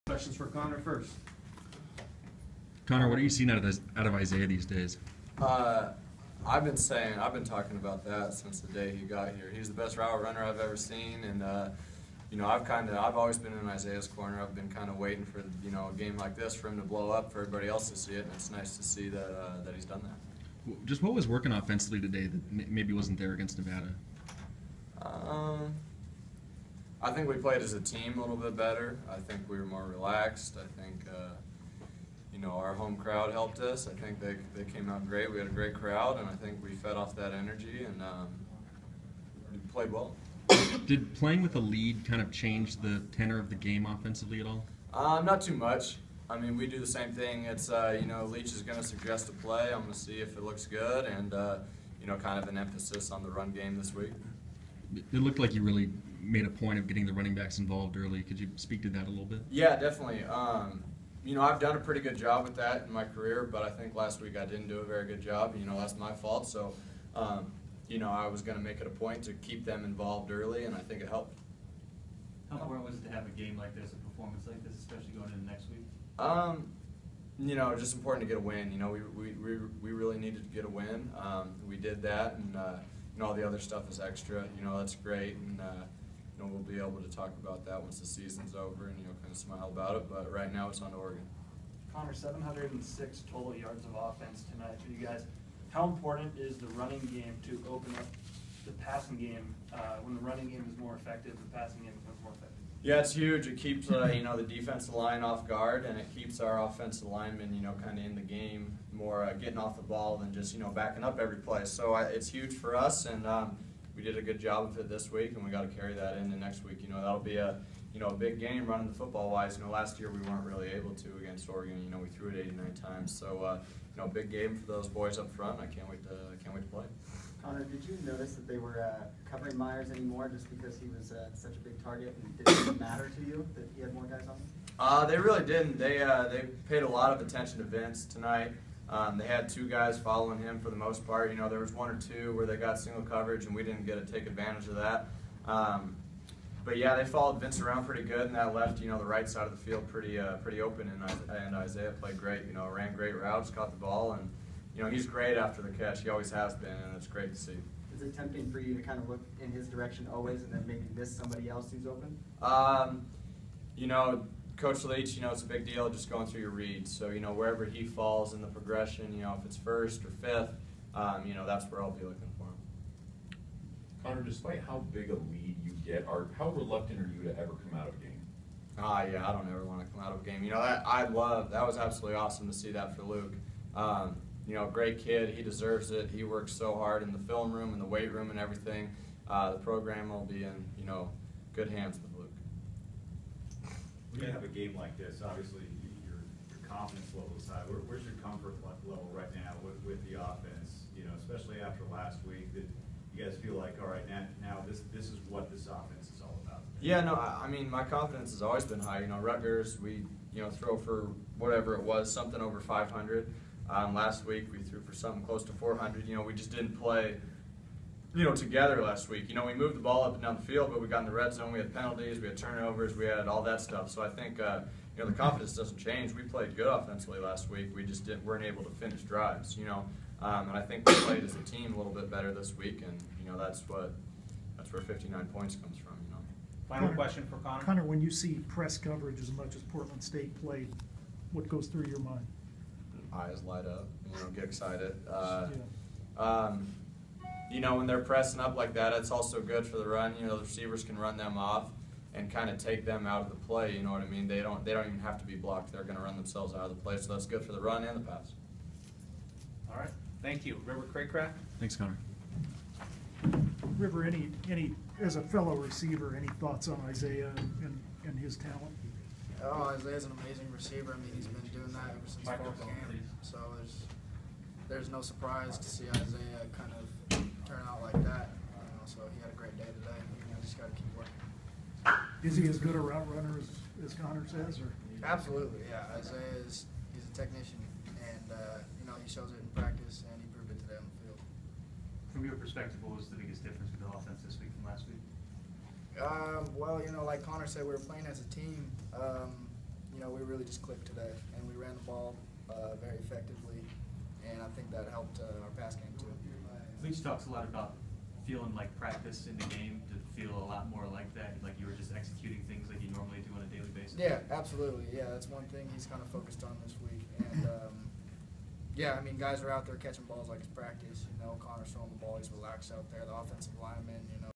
Questions for Connor first. Connor, what are you seeing out of Isaiah these days? I've been talking about that since the day he got here. He's the best route runner I've ever seen, and I've always been in Isaiah's corner. I've been kind of waiting for a game like this for him to blow up, for everybody else to see it, and it's nice to see that he's done that. Just what was working offensively today that maybe wasn't there against Nevada? I think we played as a team a little bit better. I think we were more relaxed. I think our home crowd helped us. I think they came out great. We had a great crowd, and I think we fed off that energy and we played well. Did playing with a lead kind of change the tenor of the game offensively at all? Not too much. I mean, we do the same thing. It's Leach is going to suggest a play. I'm going to see if it looks good, and kind of an emphasis on the run game this week. It looked like you really made a point of getting the running backs involved early. Could you speak to that a little bit? Yeah, definitely. I've done a pretty good job with that in my career, but I think last week I didn't do a very good job. That's my fault. So, I was going to make it a point to keep them involved early, and I think it helped. How important was it to have a game like this, a performance like this, especially going into next week? Just important to get a win. We really needed to get a win. We did that, and all the other stuff is extra. That's great, and we'll be able to talk about that once the season's over and kind of smile about it. But right now, it's on to Oregon. Connor, 706 total yards of offense tonight for you guys. How important is the running game to open up the passing game? When the running game is more effective, the passing game becomes more effective. Yeah, it's huge. It keeps the defensive line off guard, and it keeps our offensive linemen kind of in the game more, getting off the ball than just backing up every play. So it's huge for us, and we did a good job of it this week, and we got to carry that into next week. That'll be a big game running the football wise. Last year we weren't really able to against Oregon. We threw it 89 times. So big game for those boys up front. I can't wait to play. Connor, did you notice that they were covering Myers anymore just because he was such a big target, and did it matter to you that he had more guys on him? They really didn't. They paid a lot of attention to Vince tonight. They had two guys following him for the most part. There was one or two where they got single coverage, and we didn't get to take advantage of that. But yeah, they followed Vince around pretty good, and that left the right side of the field pretty open. And Isaiah played great. Ran great routes, caught the ball, and he's great after the catch. He always has been, and it's great to see. Is it tempting for you to kind of look in his direction always, and then maybe miss somebody else who's open? Coach Leach, it's a big deal just going through your reads. So, wherever he falls in the progression, if it's first or fifth, that's where I'll be looking for him. Connor, despite how big a lead you get, how reluctant are you to ever come out of a game? Yeah, I don't ever want to come out of a game. That was absolutely awesome to see that for Luke. Great kid. He deserves it. He works so hard in the film room and the weight room and everything. The program will be in, good hands with Luke. When you have a game like this, obviously your confidence level is high. Where's your comfort level right now with the offense? Especially after last week, that you guys feel like, all right, now this is what this offense is all about. Yeah, no, I mean, my confidence has always been high. Rutgers, we throw for whatever it was, something over 500. Last week we threw for something close to 400. We just didn't play together last week. We moved the ball up and down the field, but we got in the red zone. We had penalties, we had turnovers, we had all that stuff. So I think the confidence doesn't change. We played good offensively last week. We just weren't able to finish drives. And I think we played as a team a little bit better this week, and that's where 59 points comes from. Final question for Connor. Connor, when you see press coverage as much as Portland State played, what goes through your mind? Eyes light up. Get excited. When they're pressing up like that, it's also good for the run. The receivers can run them off and kind of take them out of the play. You know what I mean? They don't even have to be blocked. They're going to run themselves out of the play. So that's good for the run and the pass. All right. Thank you. River Cracraft. Thanks, Connor. River, any as a fellow receiver, any thoughts on Isaiah and his talent? Oh, Isaiah's an amazing receiver. I mean, he's been doing that ever since fall camp. So there's no surprise to see Isaiah kind of turn out like that. So he had a great day today. We just got to keep working. Is he as good a route runner as Connor says? Or? Absolutely, yeah. He's a technician, and he shows it in practice, and he proved it today on the field. From your perspective, what was the biggest difference with the offense this week from last week? Well, like Connor said, we were playing as a team. just clicked today, and we ran the ball very effectively, and I think that helped our pass game too. Leach talks a lot about feeling like practice in the game to feel a lot more like that, like you were just executing things like you normally do on a daily basis. Yeah, absolutely. Yeah, that's one thing he's kind of focused on this week. And, yeah, I mean, guys are out there catching balls like it's practice. You know, Connor's throwing the ball. He's relaxed out there. The offensive linemen, you know,